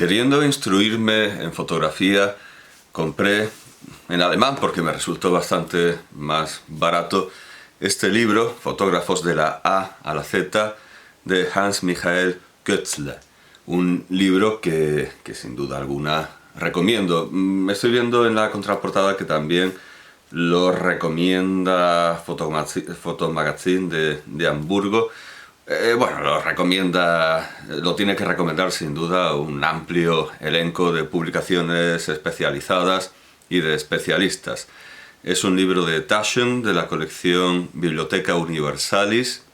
Queriendo instruirme en fotografía, compré en alemán, porque me resultó bastante más barato, este libro, Fotógrafos de la A a la Z, de Hans Michael Kötzle. Un libro que sin duda alguna recomiendo. Estoy viendo en la contraportada que también lo recomienda Fotomagazine de Hamburgo. Bueno, lo tiene que recomendar sin duda un amplio elenco de publicaciones especializadas y de especialistas. Es un libro de Taschen, de la colección Bibliotheca Universalis,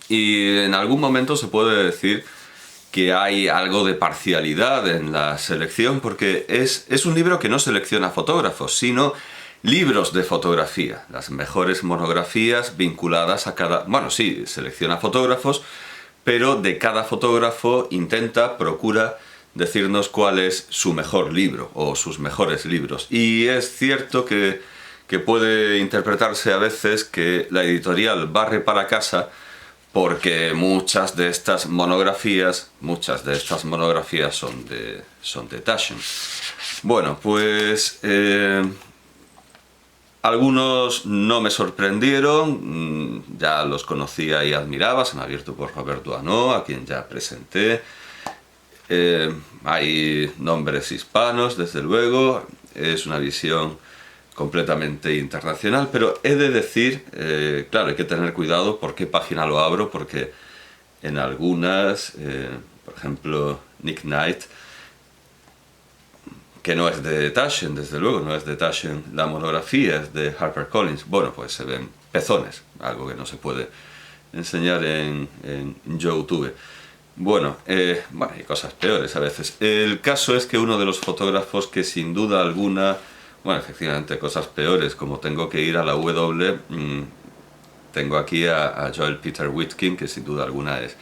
y en algún momento se puede decir que hay algo de parcialidad en la selección, porque es un libro que no selecciona fotógrafos, sino libros de fotografía, las mejores monografías vinculadas a cada... Bueno, sí, selecciona fotógrafos, pero de cada fotógrafo procura decirnos cuál es su mejor libro o sus mejores libros. Y es cierto que puede interpretarse a veces que la editorial barre para casa, porque muchas de estas monografías son de Taschen. Bueno, pues algunos no me sorprendieron, ya los conocía y admiraba. Se me ha abierto por Roberto Duhanot, a quien ya presenté. Hay nombres hispanos, desde luego, es una visión completamente internacional, pero he de decir, claro, hay que tener cuidado por qué página lo abro, porque en algunas, por ejemplo, Nick Knight, que no es de Taschen, desde luego, no es de Taschen la monografía, es de HarperCollins. Bueno, pues se ven pezones, algo que no se puede enseñar en YouTube. Bueno, hay cosas peores a veces. El caso es que uno de los fotógrafos que sin duda alguna, bueno, efectivamente cosas peores, como tengo que ir a la W, tengo aquí a Joel Peter Witkin, que sin duda alguna es...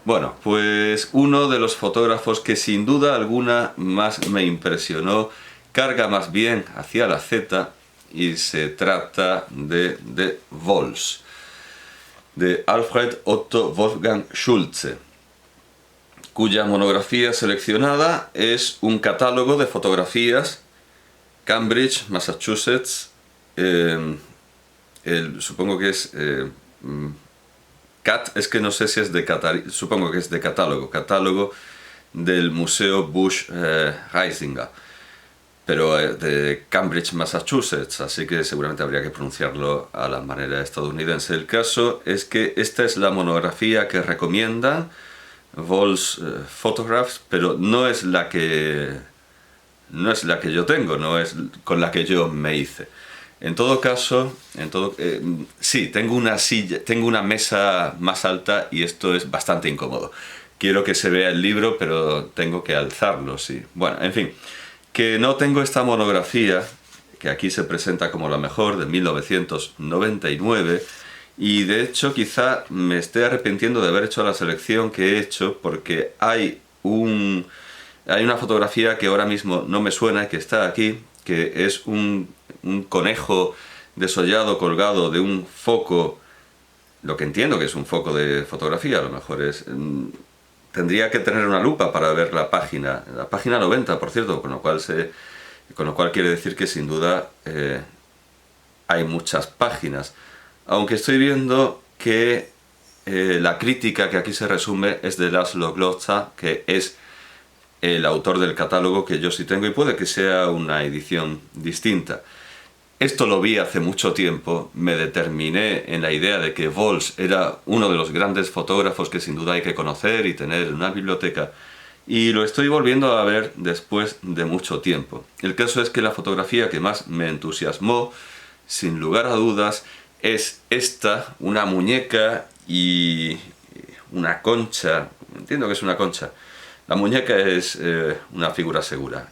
Bueno, pues uno de los fotógrafos que sin duda alguna más me impresionó, carga más bien hacia la Z, y se trata de Vols, de Alfred Otto Wolfgang Schulze, cuya monografía seleccionada es un catálogo de fotografías, Cambridge, Massachusetts, supongo que es... es que no sé si es supongo que es de catálogo del Museo Bush Reisinger, pero de Cambridge, Massachusetts, así que seguramente habría que pronunciarlo a la manera estadounidense. El caso es que esta es la monografía que recomiendan Vols Photographs, pero no es la que yo tengo, no es con la que yo me hice. En todo caso, sí, tengo una mesa más alta y esto es bastante incómodo. Quiero que se vea el libro, pero tengo que alzarlo, sí. Bueno, en fin, que no tengo esta monografía, que aquí se presenta como la mejor, de 1999, y de hecho quizá me esté arrepintiendo de haber hecho la selección que he hecho, porque hay una fotografía que ahora mismo no me suena, que está aquí, que es un conejo desollado colgado de un foco, lo que entiendo que es un foco de fotografía, a lo mejor es... Tendría que tener una lupa para ver la página 90, por cierto, con lo cual quiere decir que sin duda hay muchas páginas. Aunque estoy viendo que la crítica que aquí se resume es de Laszlo Glotza, que es el autor del catálogo que yo sí tengo, y puede que sea una edición distinta. Esto lo vi hace mucho tiempo, me determiné en la idea de que Vols era uno de los grandes fotógrafos que sin duda hay que conocer y tener en una biblioteca, y lo estoy volviendo a ver después de mucho tiempo. El caso es que la fotografía que más me entusiasmó, sin lugar a dudas, es esta, una muñeca y una concha, entiendo que es una concha. La muñeca es una figura segura,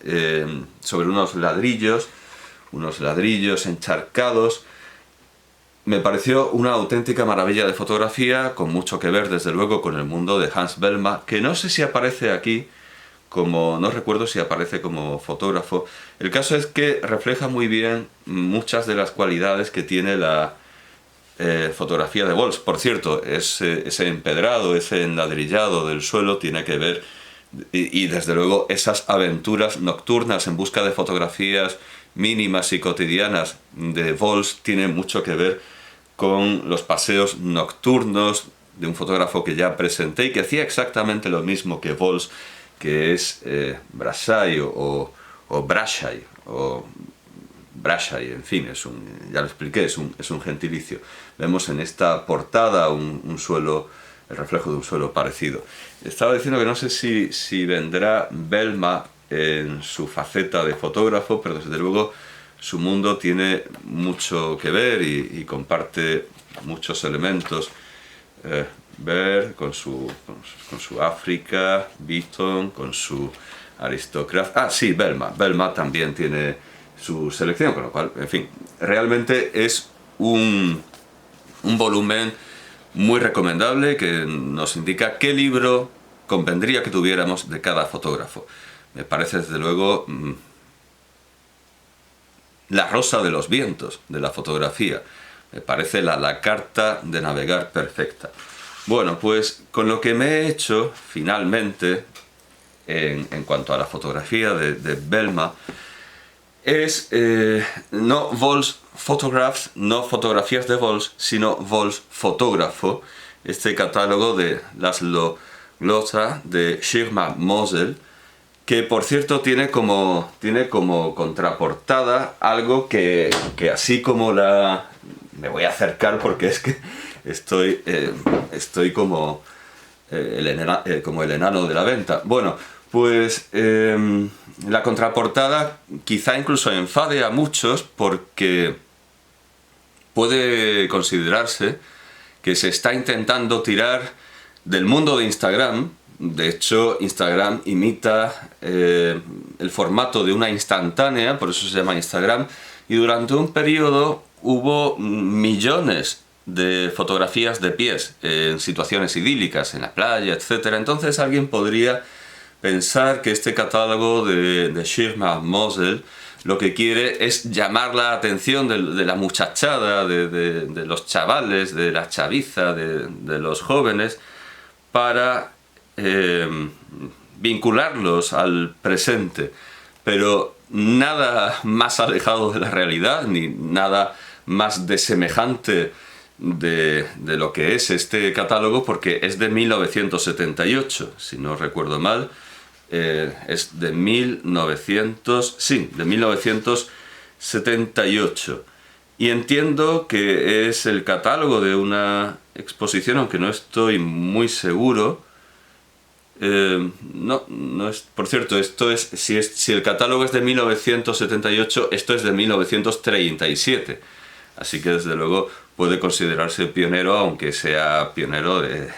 sobre unos ladrillos encharcados. Me pareció una auténtica maravilla de fotografía, con mucho que ver desde luego con el mundo de Hans Bellma, que no sé si aparece aquí no recuerdo si aparece como fotógrafo. El caso es que refleja muy bien muchas de las cualidades que tiene la fotografía de Vols. Por cierto, ese empedrado, ese enladrillado del suelo tiene que ver Y desde luego esas aventuras nocturnas en busca de fotografías mínimas y cotidianas de Vols tienen mucho que ver con los paseos nocturnos de un fotógrafo que ya presenté y que hacía exactamente lo mismo que Vols, que es Brassai o Brassai o Brassai, en fin, ya lo expliqué, es un gentilicio. Vemos en esta portada un suelo, el reflejo de un suelo parecido. Estaba diciendo que no sé si vendrá Belma en su faceta de fotógrafo, pero desde luego su mundo tiene mucho que ver y comparte muchos elementos. Ver con su África, Beaton, con su aristocracia. Ah, sí, Belma también tiene su selección, con lo cual, en fin, realmente es un volumen muy recomendable que nos indica qué libro convendría que tuviéramos de cada fotógrafo. Me parece desde luego la rosa de los vientos de la fotografía. Me parece la carta de navegar perfecta. Bueno, pues con lo que me he hecho finalmente en cuanto a la fotografía de Belma es no Vols Photographs, no fotografías de Vols, sino Vols Fotógrafo, este catálogo de Laszlo Glota de Schirmer Mosel, que por cierto tiene como contraportada algo que así como la... Me voy a acercar porque es que estoy como como el enano de la venta. Bueno, pues la contraportada quizá incluso enfade a muchos porque puede considerarse que se está intentando tirar del mundo de Instagram. De hecho, Instagram imita el formato de una instantánea, por eso se llama Instagram, y durante un periodo hubo millones de fotografías de pies en situaciones idílicas, en la playa, etc. Entonces alguien podría pensar que este catálogo de Schirmer Mosel lo que quiere es llamar la atención de la muchachada, de los chavales, de la chaviza, de los jóvenes, para vincularlos al presente. Pero nada más alejado de la realidad, ni nada más desemejante de lo que es este catálogo, porque es de 1978, si no recuerdo mal. Es de 1978. Y entiendo que es el catálogo de una exposición, aunque no estoy muy seguro. No es, por cierto, si el catálogo es de 1978, esto es de 1937. Así que desde luego puede considerarse pionero, aunque sea pionero de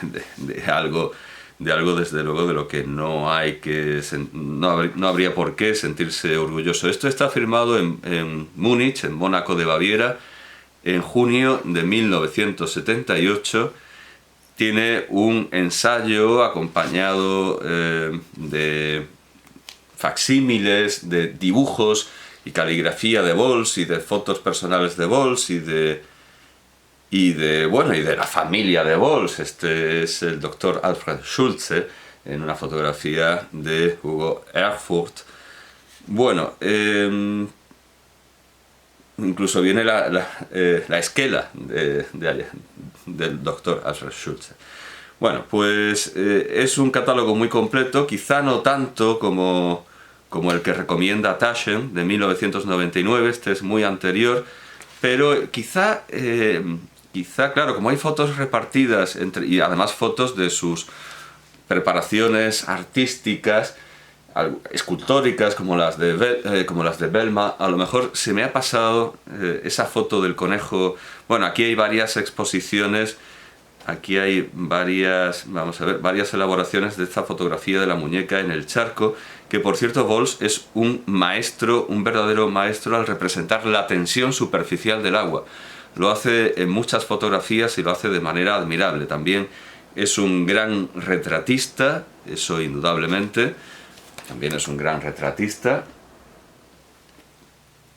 algo desde luego de lo que no habría por qué sentirse orgulloso. Esto está firmado en Múnich, en Mónaco de Baviera, en junio de 1978. Tiene un ensayo acompañado de facsímiles, de dibujos y caligrafía de Vols y de fotos personales de Vols y de la familia de Vols. Este es el doctor Alfred Schulze en una fotografía de Hugo Erfurt. Bueno, incluso viene la esquela del doctor Alfred Schulze. Bueno, pues es un catálogo muy completo, quizá no tanto como el que recomienda Taschen de 1999, este es muy anterior, pero quizá, claro, como hay fotos repartidas y además fotos de sus preparaciones artísticas, escultóricas como las de Belma, a lo mejor se me ha pasado esa foto del conejo. Bueno, aquí hay varias exposiciones, aquí hay varias elaboraciones de esta fotografía de la muñeca en el charco, que por cierto Vols es un maestro, un verdadero maestro al representar la tensión superficial del agua. Lo hace en muchas fotografías y lo hace de manera admirable. También es un gran retratista, eso indudablemente. También es un gran retratista.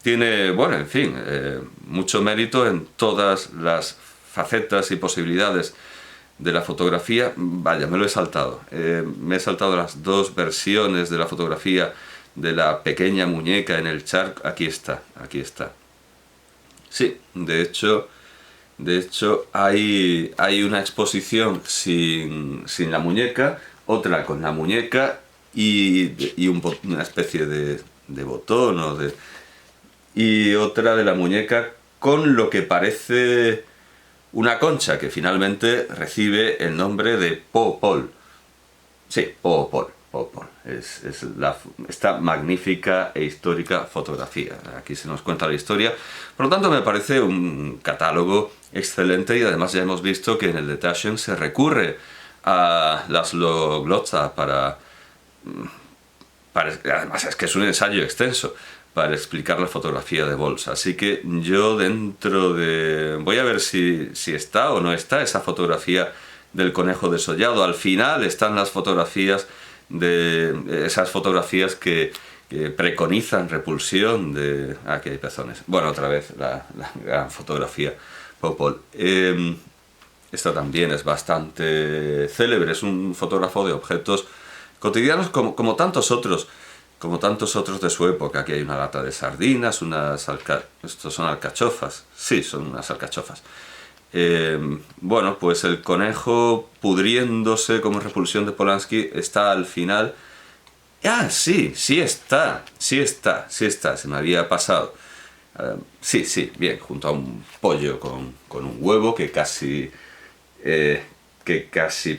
Tiene, bueno, en fin, mucho mérito en todas las facetas y posibilidades de la fotografía, vaya, me lo he saltado. Me he saltado las dos versiones de la fotografía de la pequeña muñeca en el charco. Aquí está, aquí está. Sí, de hecho hay una exposición sin la muñeca, otra con la muñeca y una especie de botón y otra de la muñeca con lo que parece una concha, que finalmente recibe el nombre de Popol. Sí, Popol. Es esta magnífica e histórica fotografía. Aquí se nos cuenta la historia. Por lo tanto, me parece un catálogo excelente y además ya hemos visto que en el de Taschen se recurre a Laszlo Glotza además es que es un ensayo extenso para explicar la fotografía de Bols. Así que yo voy a ver si está o no está esa fotografía del conejo desollado. Al final están las fotografías esas fotografías que preconizan repulsión de... Aquí hay pezones. Bueno, otra vez la gran fotografía Popol. Esta también es bastante célebre, es un fotógrafo de objetos cotidianos como tantos otros de su época. Aquí hay una lata de sardinas, estos son alcachofas, sí, son unas alcachofas. Bueno, pues el conejo pudriéndose como repulsión de Polanski está al final. Ah, sí está, se me había pasado. Sí, bien, junto a un pollo con un huevo que casi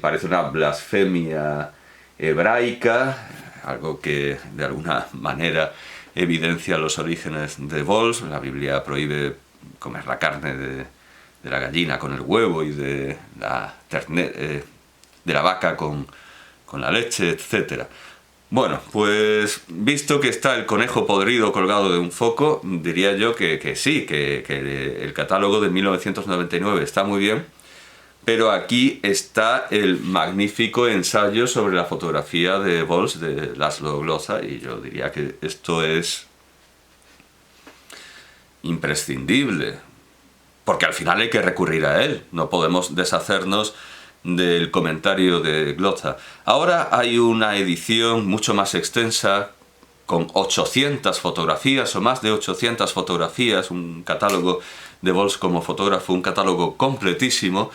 parece una blasfemia hebraica, algo que de alguna manera evidencia los orígenes de Bols. La Biblia prohíbe comer la carne de la gallina con el huevo y de la vaca con la leche, etc. Bueno, pues visto que está el conejo podrido colgado de un foco, diría yo que sí, que el catálogo de 1999 está muy bien, pero aquí está el magnífico ensayo sobre la fotografía de Bols de Laszlo Glotza, y yo diría que esto es imprescindible, porque al final hay que recurrir a él, no podemos deshacernos del comentario de Glotza. Ahora hay una edición mucho más extensa, con 800 fotografías o más de 800 fotografías, un catálogo de Bols como fotógrafo, un catálogo completísimo,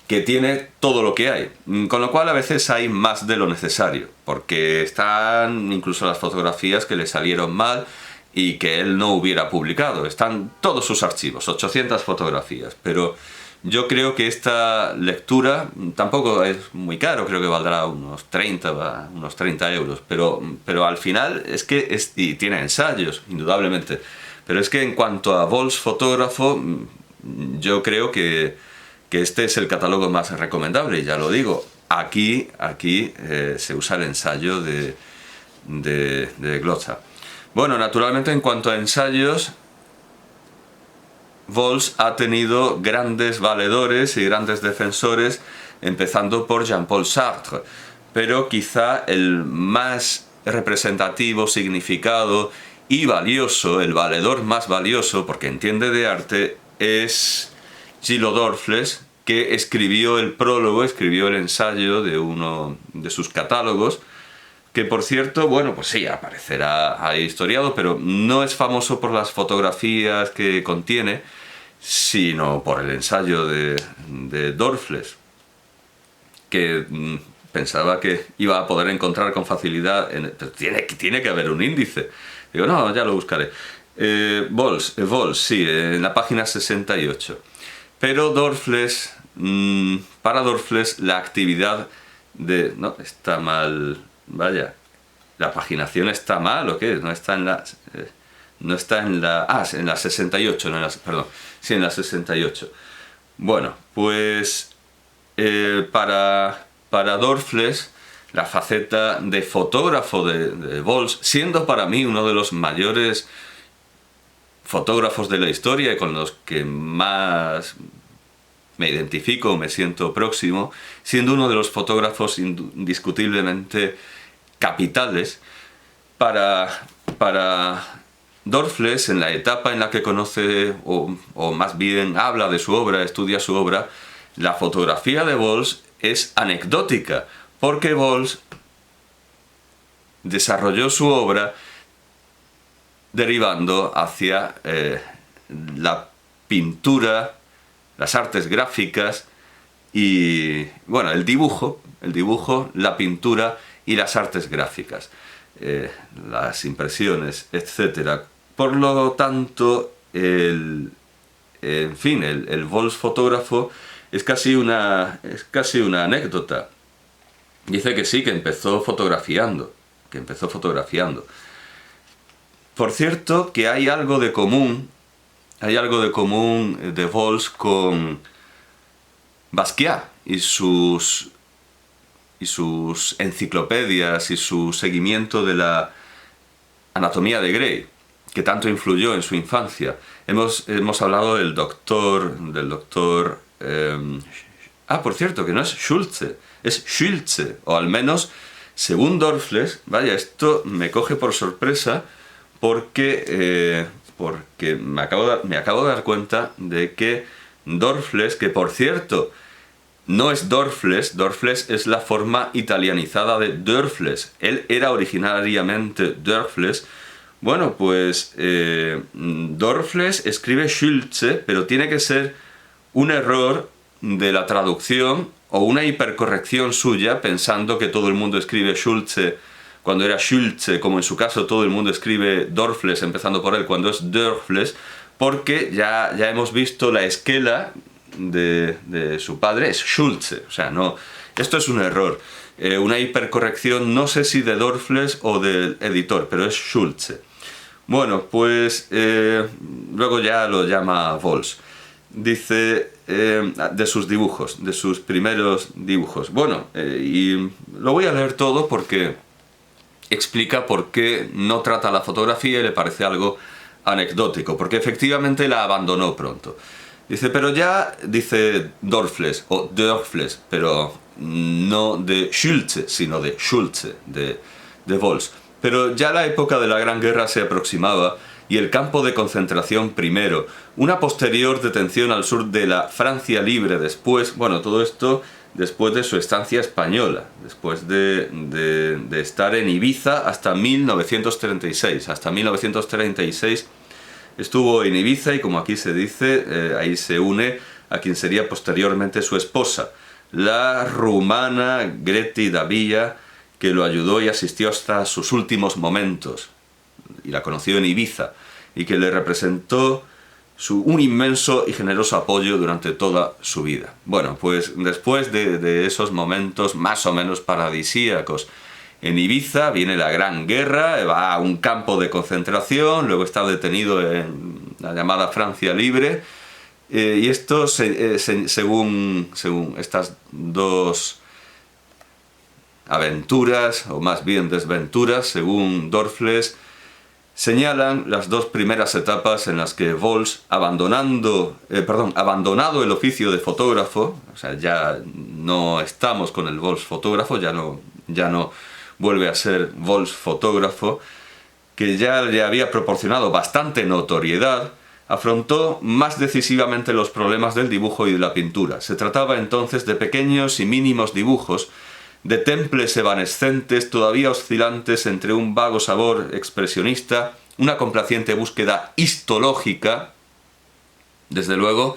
que tiene todo lo que hay, con lo cual a veces hay más de lo necesario, porque están incluso las fotografías que le salieron mal y que él no hubiera publicado. Están todos sus archivos, 800 fotografías, pero yo creo que esta lectura tampoco es muy caro, creo que valdrá unos 30 euros, pero al final es que y tiene ensayos, indudablemente, pero es que en cuanto a Bols fotógrafo, yo creo que este es el catálogo más recomendable, y ya lo digo, aquí se usa el ensayo de Glotza. Bueno, naturalmente en cuanto a ensayos, Bols ha tenido grandes valedores y grandes defensores, empezando por Jean-Paul Sartre, pero quizá el más representativo, significado y valioso, el valedor más valioso, porque entiende de arte, es Gillo Dorfles, que escribió el prólogo, escribió el ensayo de uno de sus catálogos, que por cierto, bueno, pues sí, aparecerá ahí historiado, pero no es famoso por las fotografías que contiene, sino por el ensayo de Dorfles, que pensaba que iba a poder encontrar con facilidad, pero tiene que haber un índice. Digo, no, ya lo buscaré. Bols, sí, en la página 68. Pero Dorfles, para Dorfles, la actividad no, está mal, vaya, la paginación está mal, ¿o qué? No está en la... en la 68, no perdón, sí, en la 68. Bueno, pues para Dorfles, la faceta de fotógrafo de Bols, siendo para mí uno de los mayores fotógrafos de la historia y con los que más me identifico, me siento próximo, siendo uno de los fotógrafos indiscutiblemente capitales, para Dorfles, en la etapa en la que conoce, o más bien habla de su obra, estudia su obra, la fotografía de Bols es anecdótica, porque Bols desarrolló su obra derivando hacia la pintura, las artes gráficas y, bueno, el dibujo, la pintura y las artes gráficas, las impresiones, etc. Por lo tanto, en fin, el Bols fotógrafo es casi una anécdota. Dice que sí, que empezó fotografiando. Por cierto, que hay algo de común de Bols con Basquiat y sus enciclopedias y su seguimiento de la anatomía de Grey, que tanto influyó en su infancia. Hemos hablado del doctor... por cierto, que no es Schulze, es Schulze, o al menos, según Dorfles, vaya, esto me coge por sorpresa, porque me acabo de dar cuenta de que Dorfles, que por cierto, no es Dorfles, Dorfles es la forma italianizada de Dörfles, él era originariamente Dörfles. Bueno, pues Dorfles escribe Schulze, pero tiene que ser un error de la traducción o una hipercorrección suya, pensando que todo el mundo escribe Schulze cuando era Schulze, como en su caso todo el mundo escribe Dorfles, empezando por él, cuando es Dörfles, porque ya hemos visto la esquela de su padre, es Schulze. O sea, no, esto es un error, una hipercorrección, no sé si de Dorfles o del editor, pero es Schulze. Bueno, pues luego ya lo llama Bols. Dice de sus dibujos, de sus primeros dibujos. Bueno, y lo voy a leer todo porque explica por qué no trata la fotografía y le parece algo anecdótico, porque efectivamente la abandonó pronto. Dice, pero ya, dice Dorfles, o Dörfles, pero no de Schulze, sino de Schulze, de Bols. Pero ya la época de la Gran Guerra se aproximaba y el campo de concentración primero, una posterior detención al sur de la Francia libre después, bueno, todo esto después de su estancia española, después de estar en Ibiza hasta 1936. Hasta 1936 estuvo en Ibiza y, como aquí se dice, ahí se une a quien sería posteriormente su esposa, la rumana Greti Davia, que lo ayudó y asistió hasta sus últimos momentos, y la conoció en Ibiza, y que le representó un inmenso y generoso apoyo durante toda su vida. Bueno, pues después de esos momentos más o menos paradisíacos en Ibiza, viene la Gran Guerra, va a un campo de concentración, luego está detenido en la llamada Francia Libre, y esto, según estas dos aventuras, o más bien desventuras, según Dorfles, señalan las dos primeras etapas en las que Bols, abandonado el oficio de fotógrafo, o sea, ya no estamos con el Bols fotógrafo, ya no vuelve a ser Bols fotógrafo, que ya le había proporcionado bastante notoriedad, afrontó más decisivamente los problemas del dibujo y de la pintura. Se trataba entonces de pequeños y mínimos dibujos, de temples evanescentes todavía oscilantes entre un vago sabor expresionista, una complaciente búsqueda histológica. Desde luego,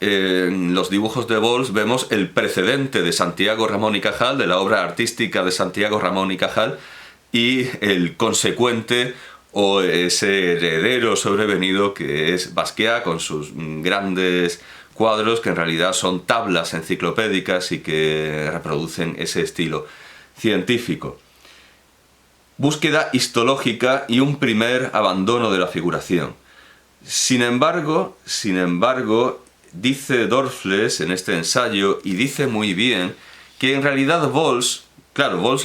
en los dibujos de Bols vemos el precedente de Santiago Ramón y Cajal, de la obra artística de Santiago Ramón y Cajal, y el consecuente o ese heredero sobrevenido que es Basquiat, con sus grandes cuadros que en realidad son tablas enciclopédicas y que reproducen ese estilo científico. Búsqueda histológica y un primer abandono de la figuración. Sin embargo, dice Dorfles en este ensayo, y dice muy bien, que en realidad Bols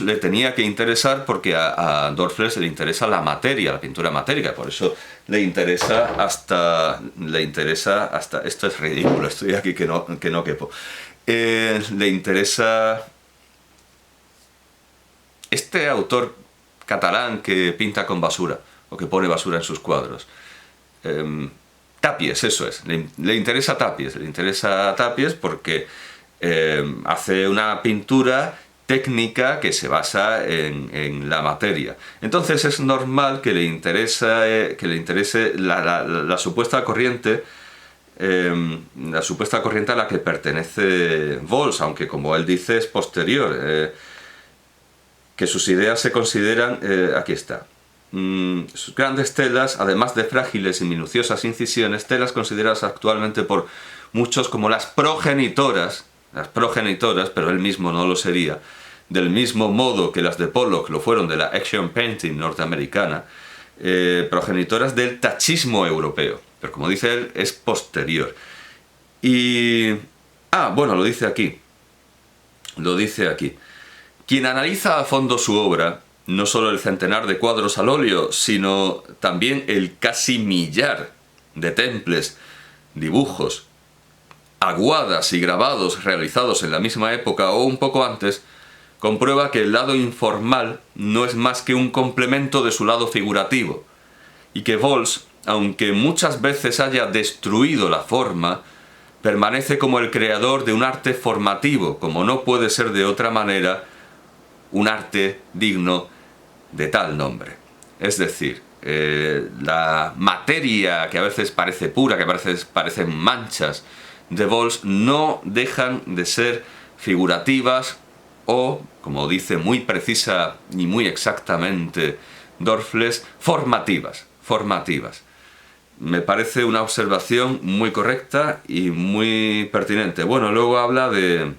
le tenía que interesar porque a Dorfles le interesa la materia, la pintura matérica, por eso le interesa hasta, esto es ridículo, estoy aquí que no quepo, le interesa este autor catalán que pinta con basura, o que pone basura en sus cuadros. Tapies, eso es, le interesa Tapies porque hace una pintura técnica que se basa en la materia. Entonces es normal que le interese la supuesta corriente, la supuesta corriente a la que pertenece Walsh, aunque como él dice es posterior, que sus ideas se consideran, aquí está, sus grandes telas, además de frágiles y minuciosas incisiones, telas consideradas actualmente por muchos como las progenitoras, pero él mismo no lo sería, del mismo modo que las de Pollock lo fueron de la action painting norteamericana, progenitoras del tachismo europeo. Pero como dice él, es posterior. Y... bueno, lo dice aquí. Lo dice aquí. Quien analiza a fondo su obra, no solo el centenar de cuadros al óleo, sino también el casi millar de temples, dibujos, aguadas y grabados realizados en la misma época o un poco antes, comprueba que el lado informal no es más que un complemento de su lado figurativo, y que Walsh, aunque muchas veces haya destruido la forma, permanece como el creador de un arte formativo, como no puede ser de otra manera, un arte digno de tal nombre. Es decir, la materia que a veces parece pura, que a veces parecen manchas de Walsh, no dejan de ser figurativas o, como dice muy precisa y muy exactamente Dorfles, formativas. Me parece una observación muy correcta y muy pertinente. Bueno, luego habla de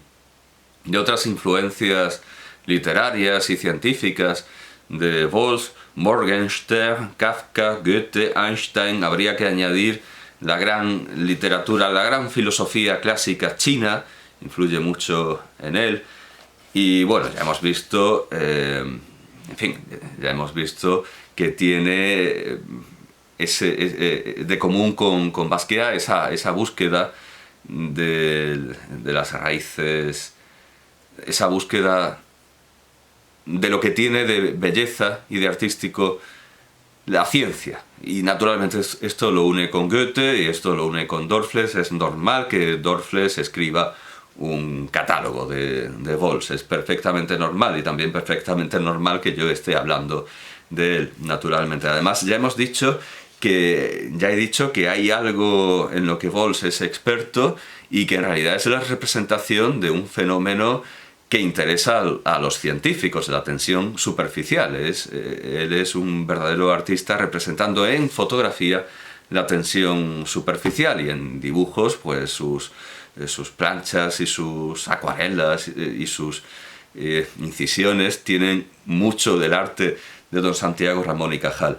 otras influencias literarias y científicas de Walsh, Morgenstern, Kafka, Goethe, Einstein. Habría que añadir la gran literatura, la gran filosofía clásica china, influye mucho en él. Y bueno, ya hemos visto, ya hemos visto que tiene de común con Basquiat esa búsqueda de las raíces, esa búsqueda de lo que tiene de belleza y de artístico la ciencia. Y naturalmente esto lo une con Goethe y esto lo une con Dorfles. Es normal que Dorfles escriba un catálogo de Walsh, es perfectamente normal, y también perfectamente normal que yo esté hablando de él, naturalmente. Además, ya he dicho que hay algo en lo que Walsh es experto y que en realidad es la representación de un fenómeno que interesa a los científicos, la tensión superficial. Él es un verdadero artista representando en fotografía la tensión superficial, y en dibujos pues sus planchas y sus acuarelas y sus incisiones tienen mucho del arte de don Santiago Ramón y Cajal.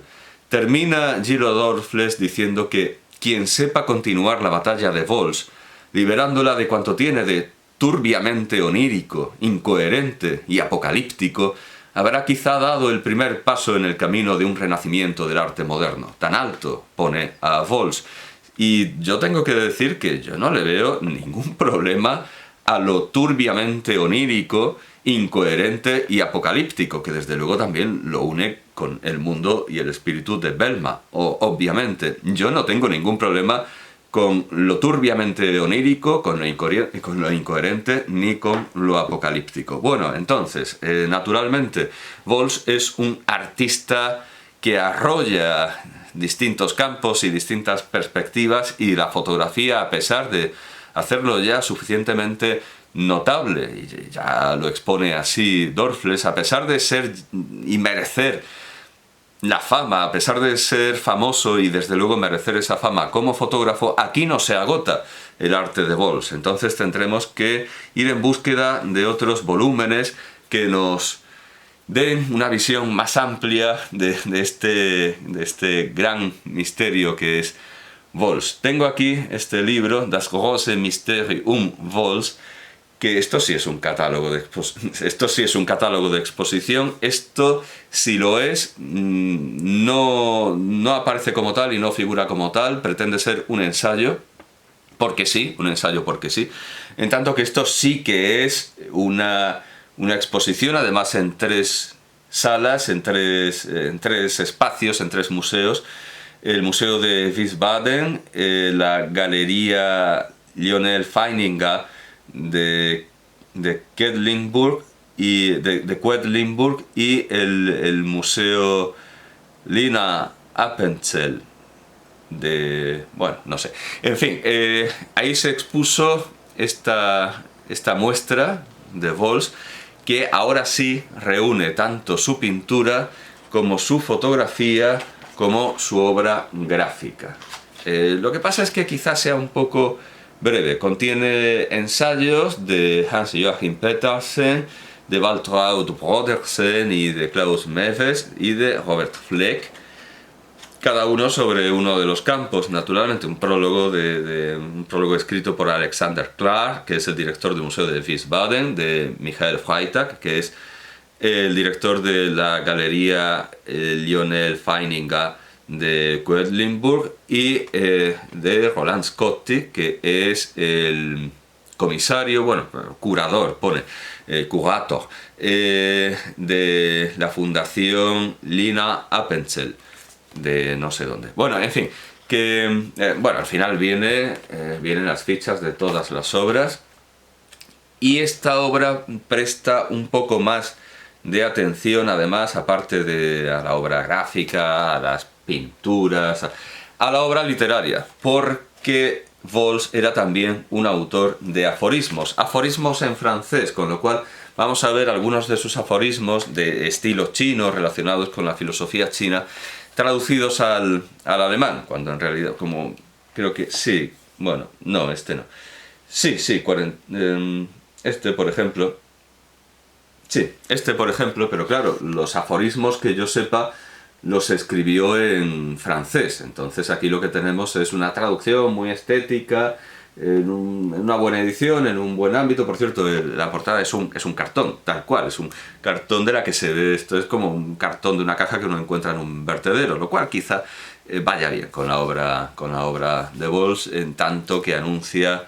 Termina Gillo Dorfles diciendo que quien sepa continuar la batalla de Walsh, liberándola de cuanto tiene de turbiamente onírico, incoherente y apocalíptico, habrá quizá dado el primer paso en el camino de un renacimiento del arte moderno. Tan alto pone a Walsh. Y yo tengo que decir que yo no le veo ningún problema a lo turbiamente onírico, incoherente y apocalíptico, que desde luego también lo une con el mundo y el espíritu de Belma. Obviamente, yo no tengo ningún problema con lo turbiamente onírico, con lo incoherente, ni con lo apocalíptico. Bueno, entonces, naturalmente, Walsh es un artista que arrolla distintos campos y distintas perspectivas, y la fotografía, a pesar de hacerlo ya suficientemente notable, y ya lo expone así Dorfles, a pesar de ser y merecer la fama, a pesar de ser famoso y desde luego merecer esa fama como fotógrafo, aquí no se agota el arte de Walsh. Entonces tendremos que ir en búsqueda de otros volúmenes que nos den una visión más amplia de este gran misterio que es Walsh. Tengo aquí este libro, Das große Mysterium Walsh, que esto sí es un catálogo de exposición. Esto, si lo es, no aparece como tal y no figura como tal, pretende ser un ensayo, porque sí, en tanto que esto sí que es una exposición, además en 3 salas, en tres espacios, en 3 museos: el Museo de Wiesbaden, la Galería Lionel Feininger de Quedlinburg de Quedlinburg y el Museo Lina Appenzell bueno, no sé. En fin, ahí se expuso esta muestra de Vols, que ahora sí reúne tanto su pintura como su fotografía como su obra gráfica. Lo que pasa es que quizás sea un poco breve. Contiene ensayos de Hans-Joachim Petersen, de Waltraud Brodersen y de Klaus Mewes y de Robert Fleck, cada uno sobre uno de los campos. Naturalmente un prólogo escrito por Alexander Klar, que es el director del Museo de Wiesbaden, de Michael Freitag, que es el director de la galería Lionel Feininger de Quedlinburg, y de Roland Scotti, que es el comisario, bueno, curador, curator, de la Fundación Lina Appenzell, de no sé dónde. Bueno, en fin, que bueno, al final vienen las fichas de todas las obras, y esta obra presta un poco más de atención, además, aparte de a la obra gráfica, a las pinturas, a la obra literaria, porque Vols era también un autor de aforismos en francés, con lo cual vamos a ver algunos de sus aforismos de estilo chino relacionados con la filosofía china, traducidos al alemán, cuando en realidad, como creo que sí, bueno, no, este no. Sí, por ejemplo. Sí, por ejemplo, pero claro, los aforismos que yo sepa los escribió en francés, entonces aquí lo que tenemos es una traducción muy estética, en una buena edición, en un buen ámbito. Por cierto, la portada es un cartón, tal cual, es un cartón de la que se ve, esto es como un cartón de una caja que uno encuentra en un vertedero, lo cual quizá vaya bien con la obra de Vols, en tanto que anuncia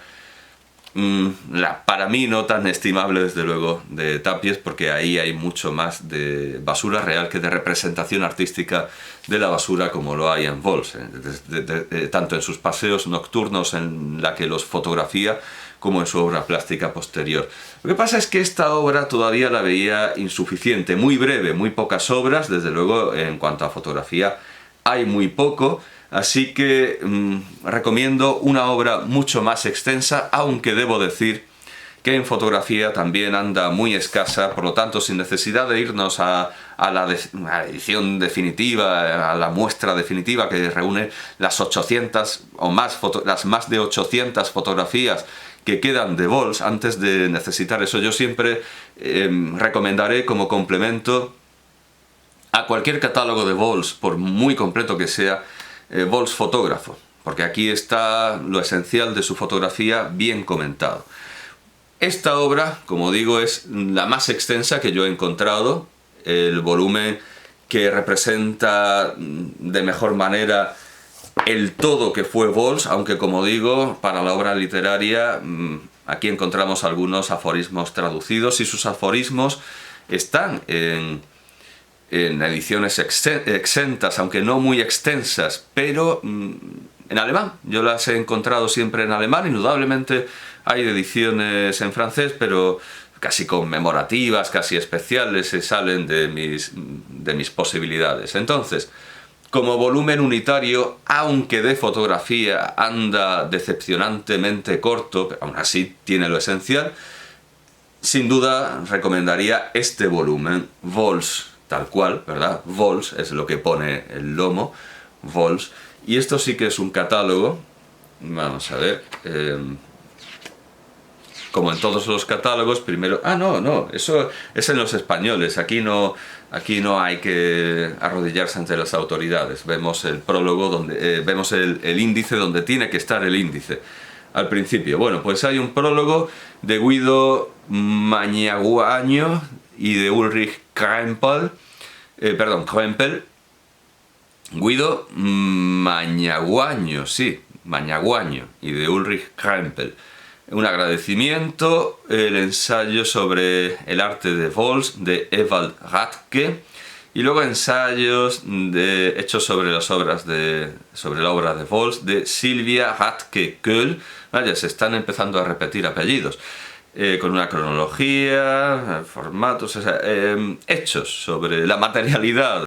la, para mí no tan estimable, desde luego, de Tapies, porque ahí hay mucho más de basura real que de representación artística de la basura, como lo hay en Vols, tanto en sus paseos nocturnos en la que los fotografía, como en su obra plástica posterior. Lo que pasa es que esta obra todavía la veía insuficiente, muy breve, muy pocas obras, desde luego en cuanto a fotografía hay muy poco. Así que recomiendo una obra mucho más extensa, aunque debo decir que en fotografía también anda muy escasa, por lo tanto, sin necesidad de irnos a la edición definitiva, a la muestra definitiva que reúne las 800 o más, las más de 800 fotografías que quedan de Vols. Antes de necesitar eso, yo siempre recomendaré como complemento a cualquier catálogo de Vols, por muy completo que sea, Vols fotógrafo, porque aquí está lo esencial de su fotografía bien comentado. Esta obra, como digo, es la más extensa que yo he encontrado, el volumen que representa de mejor manera el todo que fue Vols, aunque, como digo, para la obra literaria aquí encontramos algunos aforismos traducidos, y sus aforismos están en ediciones exentas, aunque no muy extensas, pero en alemán. Yo las he encontrado siempre en alemán. Indudablemente hay ediciones en francés, pero casi conmemorativas, casi especiales, se salen de mis posibilidades. Entonces, como volumen unitario, aunque de fotografía anda decepcionantemente corto, pero aún así tiene lo esencial, sin duda recomendaría este volumen, Vols, tal cual, ¿verdad? Vols es lo que pone el lomo, Vols. Y esto sí que es un catálogo. Vamos a ver. Como en todos los catálogos, primero... Ah, no, eso es en los españoles. Aquí no hay que arrodillarse ante las autoridades. Vemos el prólogo, donde vemos el índice donde tiene que estar el índice. Al principio. Bueno, pues hay un prólogo de Guido Magnaguagno y de Ulrich Krempel, Guido Magnaguagno, sí, Magnaguagno, y de Ulrich Krempel. Un agradecimiento, el ensayo sobre el arte de Vols de Ewald Rathke, y luego ensayos hechos sobre sobre la obra de Vols de Silvia Rathke Köhl. Vaya, se están empezando a repetir apellidos. con una cronología, formatos, o sea, hechos sobre la materialidad